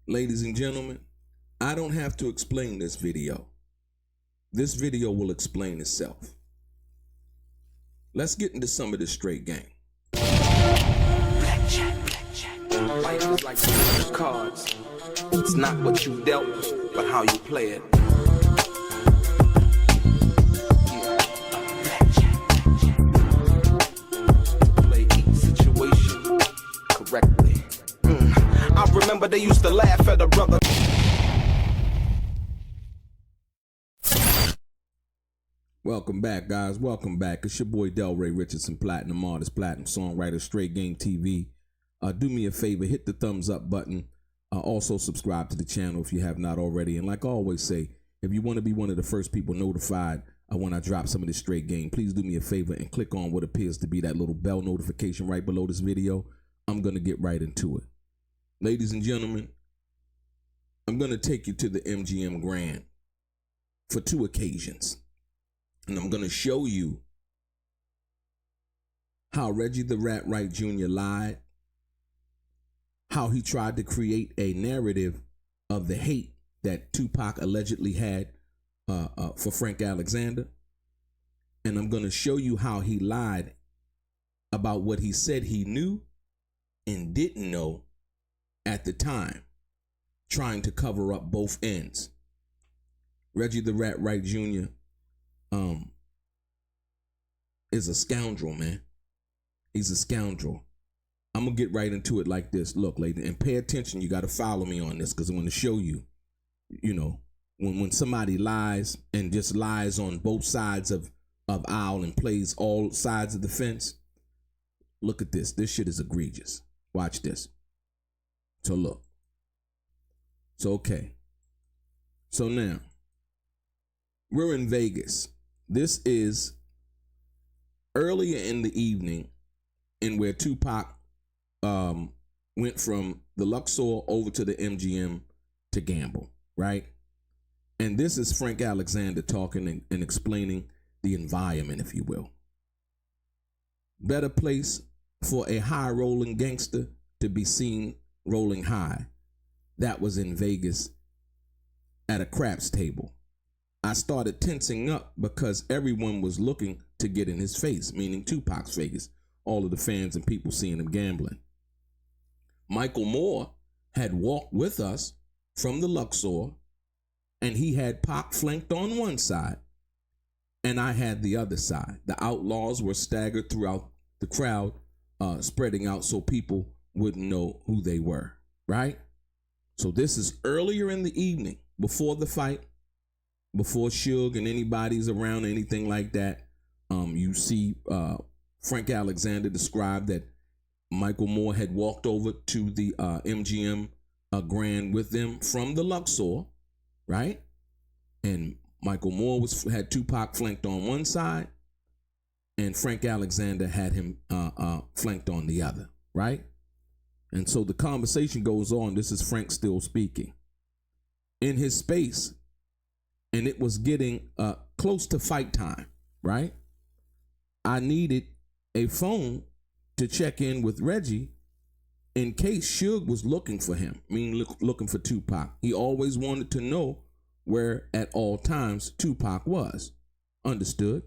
Ladies and gentlemen, I don't have to explain this video. This video will explain itself. Let's get into some of this straight game. Life is like cards. It's not what you dealt, but how you play it. Play each situation correctly. I remember they used to laugh at a brother. Welcome back, guys. Welcome back. It's your boy DELRAY, Richardson, platinum artist, platinum songwriter, Straight Game TV. Do me a favor, hit the thumbs up button. Also subscribe to the channel if you have not already. And like I always say, if you want to be one of the first people notified when I drop some of this straight game, please do me a favor and click on what appears to be that little bell notification right below this video. I'm going to get right into it. Ladies and gentlemen, I'm going to take you to the MGM Grand for 2 occasions. And I'm going to show you how Reggie the Wright Jr. lied, how he tried to create a narrative of the hate that Tupac allegedly had for Frank Alexander. And I'm going to show you how he lied about what he said he knew and didn't know at the time, trying to cover up both ends. Reggie the Wright Jr. is a scoundrel, man. He's a scoundrel. I'm gonna get right into it like this. Look, lady, and pay attention. You got to follow me on this because I'm going to show you, when somebody lies and just lies on both sides of aisle and plays all sides of the fence. Look at this. This shit is egregious. Watch this. So look. So, okay. So now, we're in Vegas. This is earlier in the evening in where Tupac went from the Luxor over to the MGM to gamble, right? And this is Frank Alexander talking and explaining the environment, if you will. Better place for a high-rolling gangster to be seen rolling high. That was in Vegas at a craps table. I started tensing up because everyone was looking to get in his face, meaning Tupac's face, all of the fans and people seeing him gambling. Michael Moore had walked with us from the Luxor, and he had Pac flanked on one side, and I had the other side. The outlaws were staggered throughout the crowd, spreading out so people wouldn't know who they were, right? So this is earlier in the evening, before the fight, before Suge and anybody's around or anything like that. You see Frank Alexander described that Michael Moore had walked over to the MGM Grand with them from the Luxor, right? And Michael Moore had Tupac flanked on one side, and Frank Alexander had him flanked on the other, right? And so the conversation goes on. This is Frank still speaking. In his space, and it was getting close to fight time, right? I needed a phone to check in with Reggie in case Suge was looking for him, looking for Tupac. He always wanted to know where at all times Tupac was. Understood?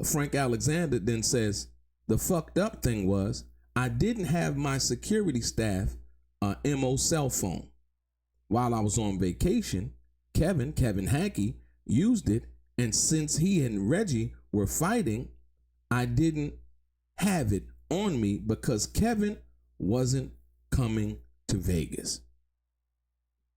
Frank Alexander then says, the fucked up thing was I didn't have my security staff MO cell phone. While I was on vacation, Kevin Hackey used it, and since he and Reggie were fighting, I didn't have it on me because Kevin wasn't coming to Vegas.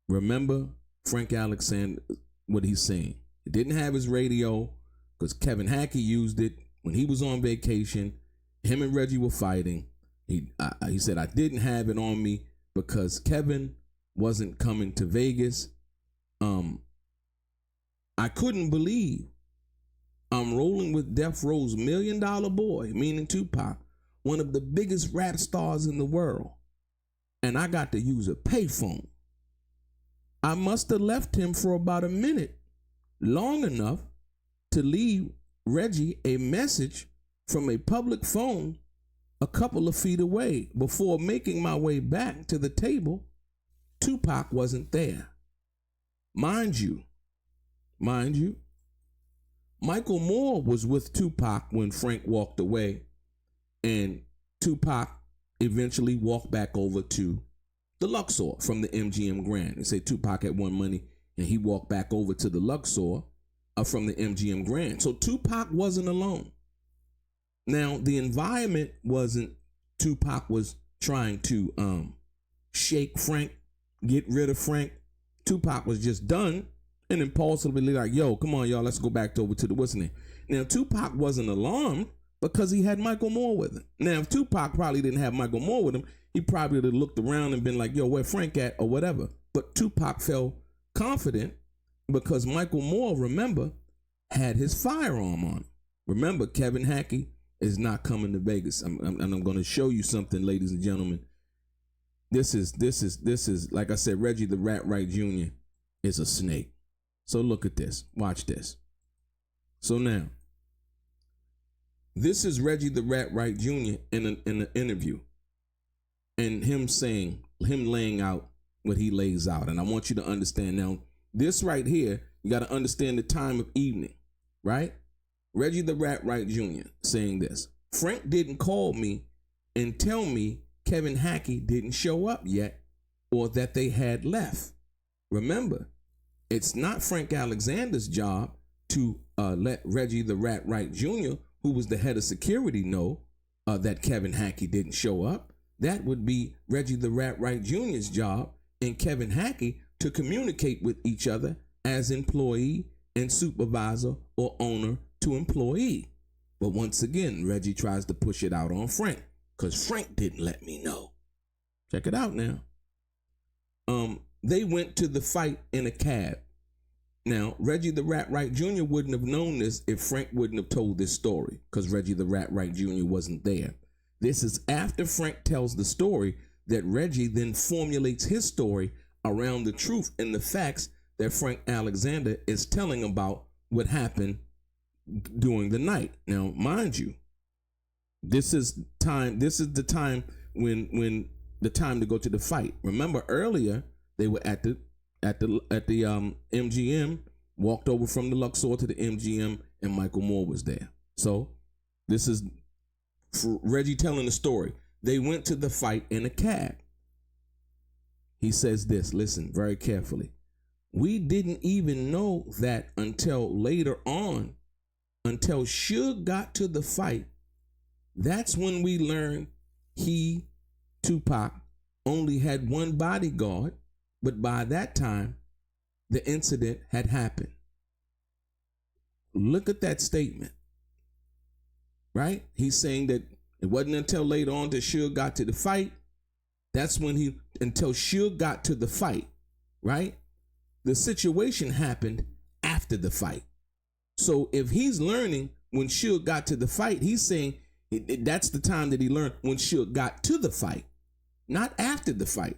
Remember Frank Alexander, what he's saying. He didn't have his radio because Kevin Hackey used it when he was on vacation. Him and Reggie were fighting. He said, I didn't have it on me because Kevin wasn't coming to Vegas. I couldn't believe I'm rolling with Death Row's $1 Million Boy, meaning Tupac, one of the biggest rap stars in the world, and I got to use a payphone. I must have left him for about a minute, long enough to leave Reggie a message from a public phone a couple of feet away before making my way back to the table Tupac wasn't there. Mind you, Michael Moore was with Tupac when Frank walked away, and Tupac eventually walked back over to the Luxor from the MGM Grand. They say Tupac had won money, and he walked back over to the Luxor from the MGM Grand. So Tupac wasn't alone. Now, the environment wasn't Tupac was trying to shake Frank, get rid of Frank. Tupac was just done and impulsively like, yo, come on, y'all, let's go back over to the what's name. Now, Tupac wasn't alarmed because he had Michael Moore with him. Now, if Tupac probably didn't have Michael Moore with him, he probably would have looked around and been like, yo, where Frank at or whatever. But Tupac felt confident because Michael Moore, remember, had his firearm on him. Remember, Kevin Hackey is not coming to Vegas. And I'm going to show you something, ladies and gentlemen. This is like I said, Reggie the Rat Wright Jr. is a snake. So look at this. Watch this. So now, this is Reggie the Rat Wright Jr. in an interview, and him laying out what he lays out. And I want you to understand now, this right here, you got to understand the time of evening, right? Reggie the Rat Wright Jr. saying this. Frank didn't call me and tell me Kevin Hackey didn't show up yet or that they had left. Remember, it's not Frank Alexander's job to let Reggie the Rat Wright Jr., who was the head of security, know that Kevin Hackey didn't show up. That would be Reggie the Rat Wright Jr.'s job and Kevin Hackey to communicate with each other as employee and supervisor or owner to employee. But once again, Reggie tries to push it out on Frank because Frank didn't let me know. Check it out now. They went to the fight in a cab. Now, Reggie the Rat Wright Jr. wouldn't have known this if Frank wouldn't have told this story because Reggie the Rat Wright Jr. wasn't there. This is after Frank tells the story that Reggie then formulates his story around the truth and the facts that Frank Alexander is telling about what happened during the night. Now, mind you, this is the time when the time to go to the fight. Remember earlier they were at the MGM, walked over from the Luxor to the MGM, and Michael Moore was there. So this is Reggie telling the story. They went to the fight in a cab. He says this, listen very carefully. We didn't even know that until later on, until Suge got to the fight. That's when we learned he, Tupac, only had one bodyguard, but by that time, the incident had happened. Look at that statement, right? He's saying that it wasn't until later on that Suge got to the fight. That's when until Suge got to the fight, right? The situation happened after the fight. So if he's learning when Suge got to the fight, he's saying that's the time that he learned when Suge got to the fight, not after the fight.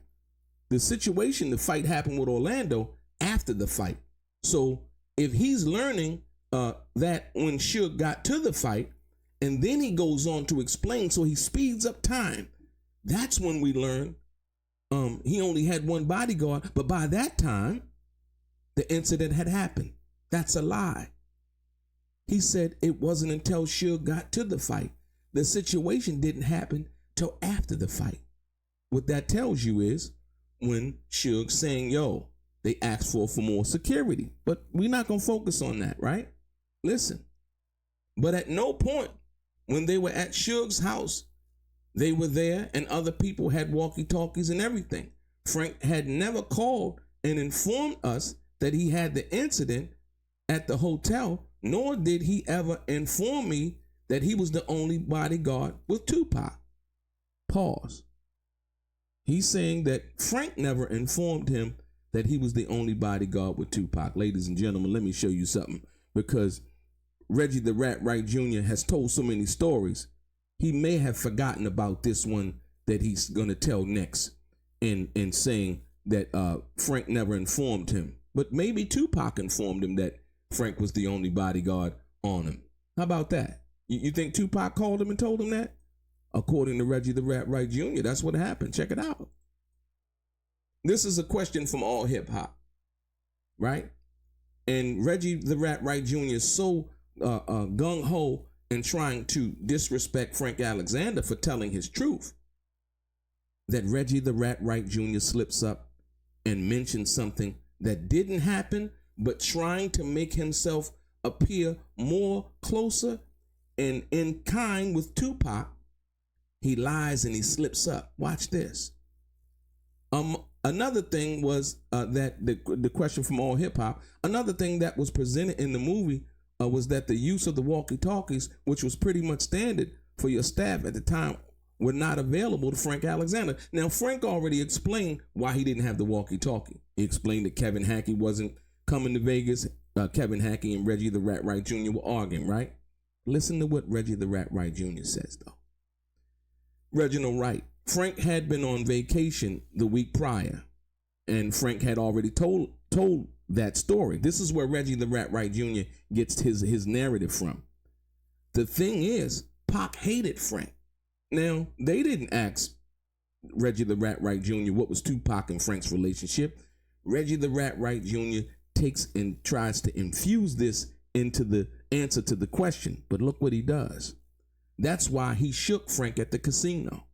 The situation, the fight happened with Orlando after the fight. So if he's learning that when Suge got to the fight, and then he goes on to explain, so he speeds up time, that's when we learn he only had one bodyguard, but by that time, the incident had happened. That's a lie. He said it wasn't until Suge got to the fight. The situation didn't happen till after the fight. What that tells you is when Suge saying, yo, they asked for more security. But we're not going to focus on that, right? Listen. But at no point when they were at Suge's house, they were there and other people had walkie-talkies and everything. Frank had never called and informed us that he had the incident at the hotel, nor did he ever inform me that he was the only bodyguard with Tupac. Pause. He's saying that Frank never informed him that he was the only bodyguard with Tupac. Ladies and gentlemen, let me show you something, because Reggie the Rat Wright Jr. has told so many stories, he may have forgotten about this one that he's going to tell next in saying that Frank never informed him. But maybe Tupac informed him that Frank was the only bodyguard on him. How about that? You think Tupac called him and told him that? According to Reggie the Rat Wright Jr., that's what happened. Check it out. This is a question from all hip hop, right? And Reggie the Rat Wright Jr. is so gung ho in trying to disrespect Frank Alexander for telling his truth that Reggie the Rat Wright Jr. slips up and mentions something that didn't happen, but trying to make himself appear more closer and in kind with Tupac, he lies and he slips up. Watch this. Another thing was that the question from all hip hop. Another thing that was presented in the movie was that the use of the walkie-talkies, which was pretty much standard for your staff at the time, were not available to Frank Alexander. Now, Frank already explained why he didn't have the walkie-talkie. He explained that Kevin Hackey wasn't coming to Vegas. Kevin Hackey and Reggie the Rat Wright Jr. were arguing, right? Listen to what Reggie the Rat Wright Jr. says, though. Reginald Wright. Frank had been on vacation the week prior, and Frank had already told that story. This is where Reggie the Rat Wright Jr. gets his narrative from. The thing is, Pac hated Frank. Now, they didn't ask Reggie the Rat Wright Jr. what was Tupac and Frank's relationship. Reggie the Rat Wright Jr. takes and tries to infuse this into the answer to the question, but look what he does. That's why he shook Frank at the casino.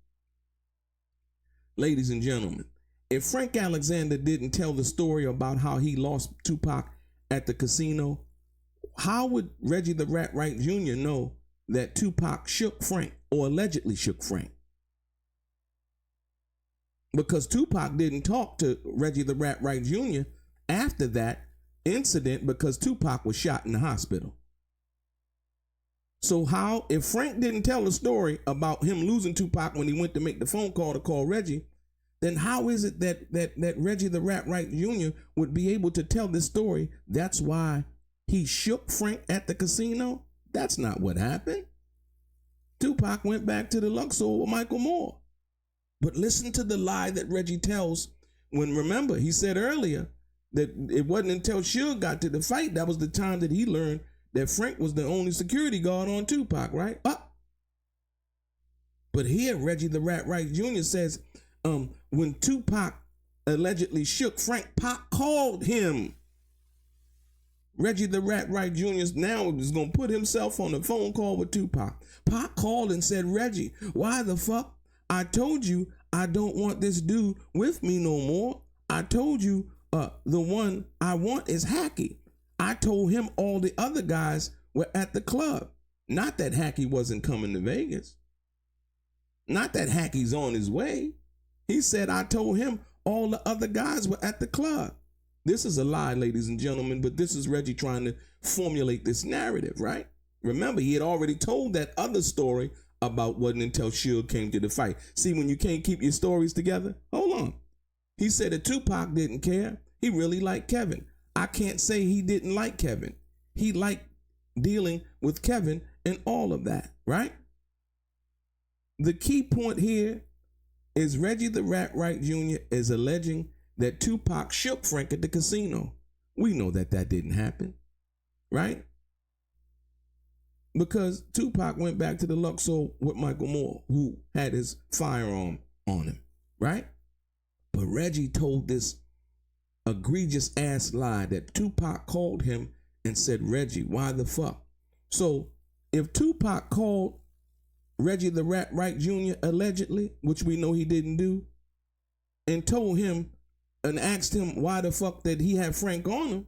Ladies and gentlemen, if Frank Alexander didn't tell the story about how he lost Tupac at the casino, how would Reggie the Rat Wright Jr. know that Tupac shook Frank or allegedly shook Frank? Because Tupac didn't talk to Reggie the Rat Wright Jr. after that incident because Tupac was shot in the hospital. So how, if Frank didn't tell the story about him losing Tupac when he went to make the phone call to call Reggie, then how is it that Reggie the Rat Wright Jr. would be able to tell this story? That's why he shook Frank at the casino? That's not what happened. Tupac went back to the Luxor with Michael Moore. But listen to the lie that Reggie tells when, remember, he said earlier that it wasn't until Suge got to the fight, that was the time that he learned that Frank was the only security guard on Tupac, right? But here, Reggie the Rat Wright Jr. says, when Tupac allegedly shook Frank, Pac called him. Reggie the Rat Wright Jr. now is going to put himself on a phone call with Tupac. Pac called and said, Reggie, why the fuck? I told you I don't want this dude with me no more. I told you the one I want is Hackey. I told him all the other guys were at the club. Not that Hackey wasn't coming to Vegas. Not that Hackey's on his way. He said, I told him all the other guys were at the club. This is a lie, ladies and gentlemen, but this is Reggie trying to formulate this narrative, right? Remember, he had already told that other story about wasn't until Suge came to the fight. See, when you can't keep your stories together, hold on. He said that Tupac didn't care. He really liked Kevin. I can't say he didn't like Kevin. He liked dealing with Kevin and all of that, right? The key point here is Reggie the Rat Wright Jr. is alleging that Tupac shook Frank at the casino. We know that that didn't happen, right? Because Tupac went back to the Luxor with Michael Moore, who had his firearm on him, right? But Reggie told this egregious ass lie that Tupac called him and said, Reggie, why the fuck? So if Tupac called Reggie the Rat Wright Jr. allegedly, which we know he didn't do, and told him and asked him why the fuck that he had Frank on him,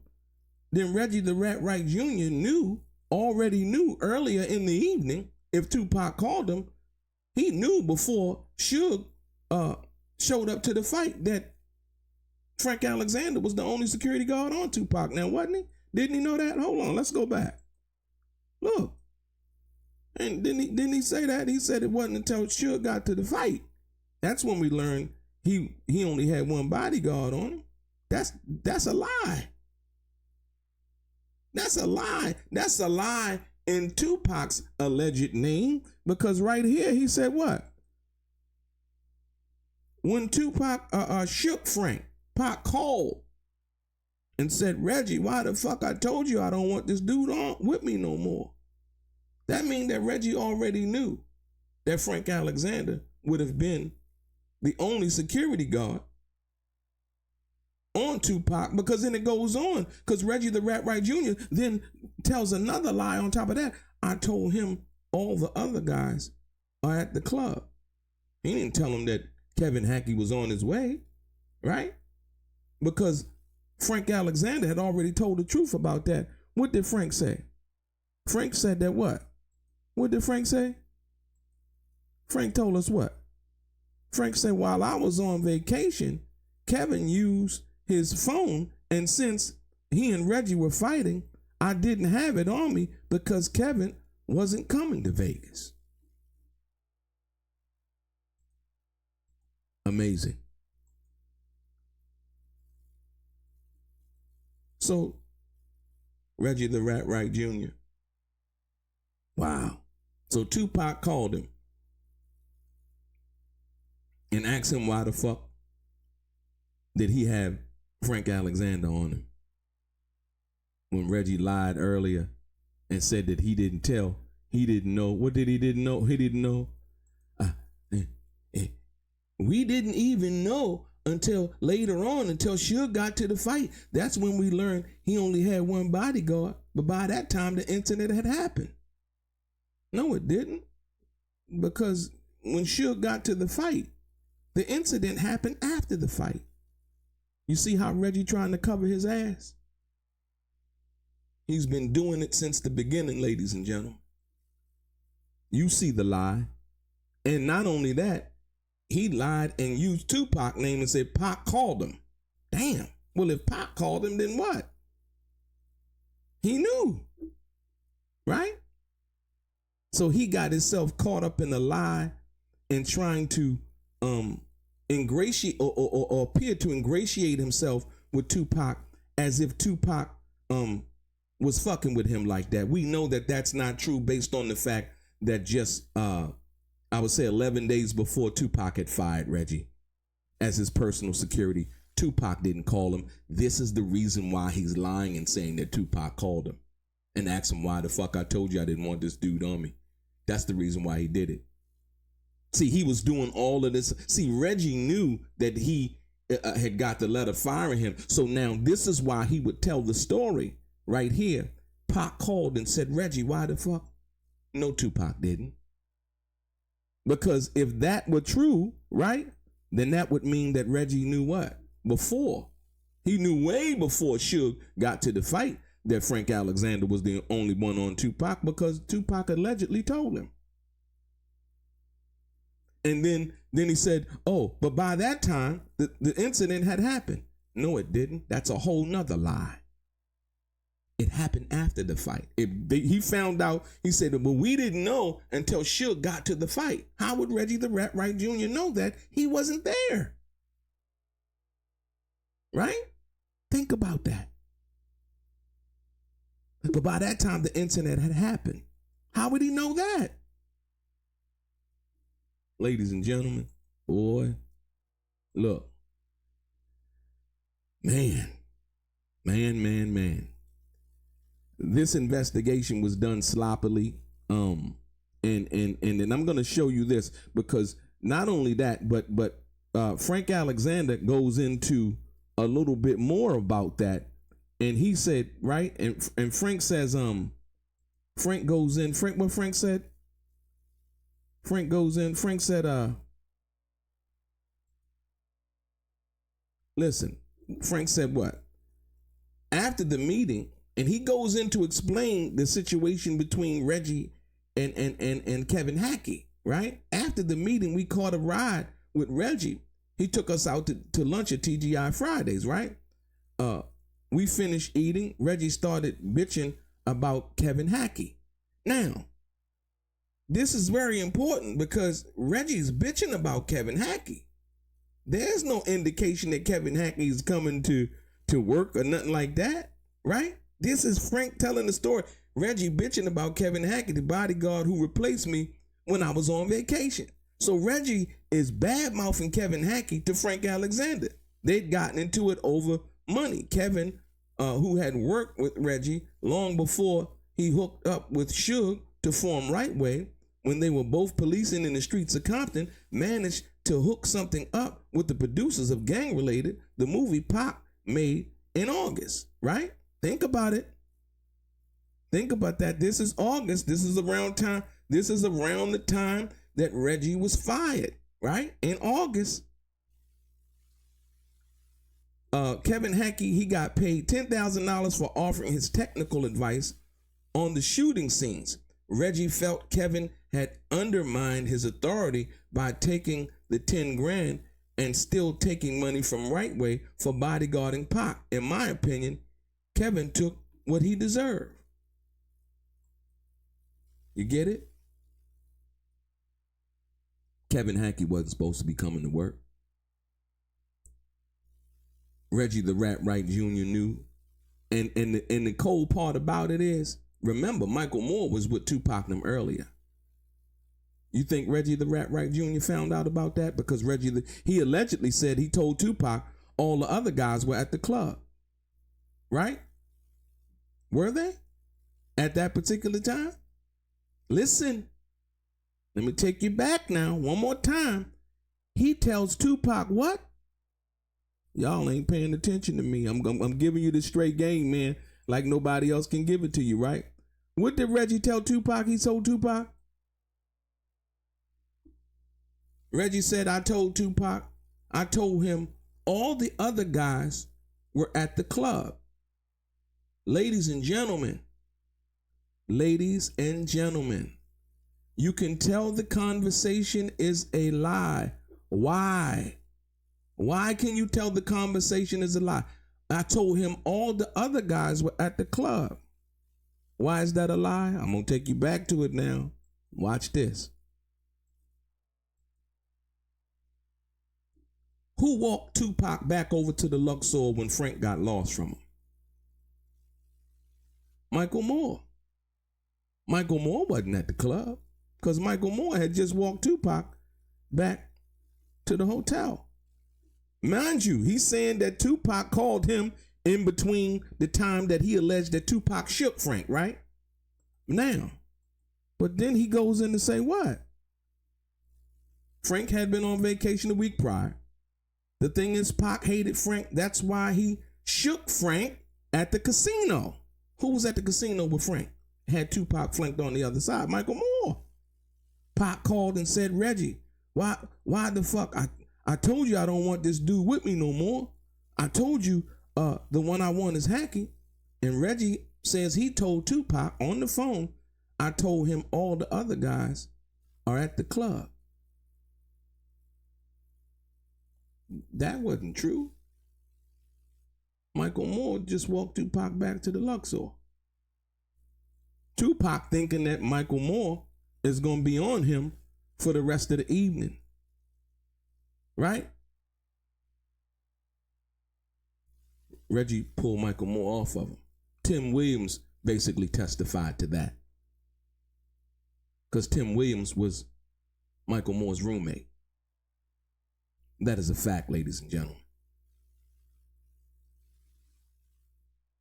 then Reggie the Rat Wright Jr. already knew earlier in the evening, if Tupac called him, he knew before Suge showed up to the fight that Frank Alexander was the only security guard on Tupac. Now, wasn't he? Didn't he know that? Hold on, let's go back. Look. And didn't he say that? He said it wasn't until Suge got to the fight. That's when we learned he only had one bodyguard on him. That's a lie. That's a lie. That's a lie in Tupac's alleged name, because right here he said what? When Tupac shook Frank, Pac called and said, Reggie, why the fuck I told you I don't want this dude on with me no more. That means that Reggie already knew that Frank Alexander would have been the only security guard Tupac, because then it goes on. Because Reggie the Rat Wright Jr. then tells another lie on top of that. I told him all the other guys are at the club. He didn't tell him that Kevin Hackey was on his way, right? Because Frank Alexander had already told the truth about that. What did Frank say? Frank said that what? What did Frank say? Frank told us what? Frank said, while I was on vacation, Kevin used his phone, and since he and Reggie were fighting, I didn't have it on me because Kevin wasn't coming to Vegas. Amazing. So, Reggie the Rat Wright Jr. Wow. So Tupac called him and asked him why the fuck did he have Frank Alexander on him when Reggie lied earlier and said that he didn't tell. He didn't know. What did he didn't know? He didn't know. We didn't even know until later on, until Suge got to the fight. That's when we learned he only had one bodyguard. But by that time, the incident had happened. No, it didn't. Because when Suge got to the fight, the incident happened after the fight. You see how Reggie trying to cover his ass? He's been doing it since the beginning, ladies and gentlemen. You see the lie. And not only that, he lied and used Tupac's name and said Pac called him. Damn. Well, if Pac called him, then what? He knew. Right? So he got himself caught up in a lie and trying to ingratiate or appear to ingratiate himself with Tupac as if Tupac was fucking with him like that. We know that that's not true based on the fact that just I would say 11 days before Tupac had fired Reggie as his personal security, Tupac didn't call him. This is the reason why he's lying and saying that Tupac called him and asked him why the fuck I told you I didn't want this dude on me. That's the reason why he did it. See, he was doing all of this. See, Reggie knew that he had got the letter firing him. So now this is why he would tell the story right here. Pac called and said, Reggie, why the fuck? No, Tupac didn't. Because if that were true, right, then that would mean that Reggie knew what? Before. He knew way before Suge got to the fight that Frank Alexander was the only one on Tupac because Tupac allegedly told him. And then he said, oh, but by that time, the incident had happened. No, it didn't. That's a whole nother lie. It happened after the fight. He found out, he said, well, we didn't know until Suge got to the fight. How would Reggie the Rat Wright Jr. know that? He wasn't there. Right? Think about that. But by that time, the incident had happened. How would he know that? Ladies and gentlemen, boy, look. Man. This investigation was done sloppily. And I'm going to show you this because not only that, but Frank Alexander goes into a little bit more about that. And he said, right? And Frank says, Frank goes in. What Frank said? Frank goes in. Frank said, listen, Frank said what? After the meeting, and he goes in to explain the situation between Reggie and Kevin Hackey, right? After the meeting, we caught a ride with Reggie. He took us out to lunch at TGI Fridays, right? We finished eating. Reggie started bitching about Kevin Hackey. Now, this is very important because Reggie's bitching about Kevin Hackey. There's no indication that Kevin Hackey is coming to work or nothing like that, right? This is Frank telling the story. Reggie bitching about Kevin Hackey, the bodyguard who replaced me when I was on vacation. So Reggie is bad-mouthing Kevin Hackey to Frank Alexander. They'd gotten into it over money. Kevin, who had worked with Reggie long before he hooked up with Suge to form Right Way, when they were both policing in the streets of Compton, managed to hook something up with the producers of Gang Related, the movie Pac made in August, right? Think about it. Think about that. This is August. This is around time. This is around the time that Reggie was fired, right? In August. Kevin Hackey, he got paid $10,000 for offering his technical advice on the shooting scenes. Reggie felt Kevin had undermined his authority by taking the 10 grand and still taking money from Right Way for bodyguarding Pac. In my opinion, Kevin took what he deserved. You get it? Kevin Hackey wasn't supposed to be coming to work. Reggie the Rat Wright Jr. knew. And the cold part about it is, remember, Michael Moore was with Tupac and them earlier. You think Reggie the Rat Wright Jr. found out about that? Because he allegedly said he told Tupac all the other guys were at the club. Right? Were they? At that particular time? Listen. Let me take you back now one more time. He tells Tupac what? Y'all ain't paying attention to me. I'm giving you the straight game, man, like nobody else can give it to you, right? What did Reggie tell Tupac he told Tupac? Reggie said, I told Tupac, I told him all the other guys were at the club. Ladies and gentlemen, you can tell the conversation is a lie. Why? Why can you tell the conversation is a lie? I told him all the other guys were at the club. Why is that a lie? I'm going to take you back to it now. Watch this. Who walked Tupac back over to the Luxor when Frank got lost from him? Michael Moore. Michael Moore wasn't at the club because Michael Moore had just walked Tupac back to the hotel. Mind you, he's saying that Tupac called him in between the time that he alleged that Tupac shook Frank, right? Now, but then he goes in to say what? Frank had been on vacation a week prior. The thing is, Pac hated Frank. That's why he shook Frank at the casino. Who was at the casino with Frank? Had Tupac flanked on the other side? Michael Moore. Pac called and said, Reggie, why the fuck? I told you I don't want this dude with me no more. I told you the one I want is Hackey. And Reggie says he told Tupac on the phone, I told him all the other guys are at the club. That wasn't true. Michael Moore just walked Tupac back to the Luxor. Tupac thinking that Michael Moore is going to be on him for the rest of the evening. Right? Reggie pulled Michael Moore off of him. Tim Williams basically testified to that. Because Tim Williams was Michael Moore's roommate. That is a fact, ladies and gentlemen.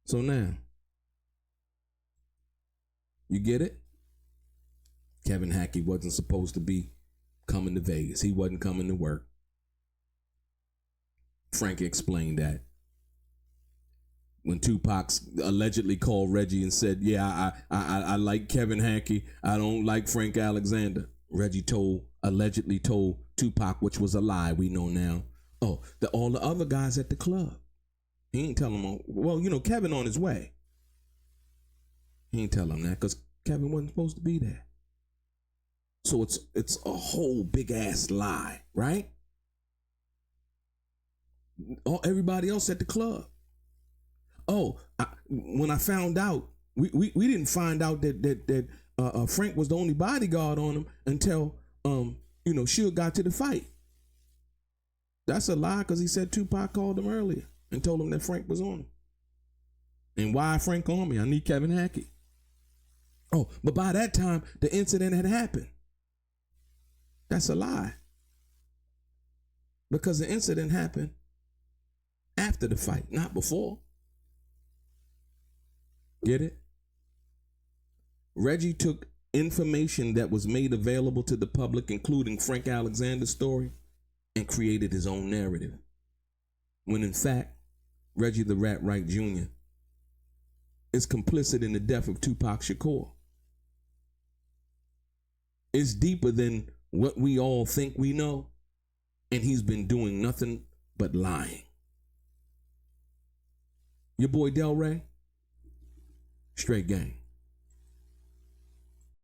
So now, you get it? Kevin Hackey wasn't supposed to be coming to Vegas. He wasn't coming to work. Frank explained that. When Tupac allegedly called Reggie and said, yeah, I like Kevin Hackey. I don't like Frank Alexander. Reggie allegedly told Tupac, which was a lie, we know now. Oh, all the other guys at the club. He ain't tell him, Kevin on his way. He ain't tell him that because Kevin wasn't supposed to be there. So it's a whole big ass lie, right? Everybody else at the club. When I found out, we didn't find out that Frank was the only bodyguard on him until Suge got to the fight. That's a lie because he said Tupac called him earlier and told him that Frank was on him. And why Frank on me? I need Kevin Hackey. Oh, but by that time, the incident had happened. That's a lie. Because the incident happened after the fight, not before. Get it? Reggie took information that was made available to the public, including Frank Alexander's story, and created his own narrative. When in fact, Reggie the Rat Wright Jr. is complicit in the death of Tupac Shakur. It's deeper than what we all think we know, and he's been doing nothing but lying. Your boy DELRAY, straight gang.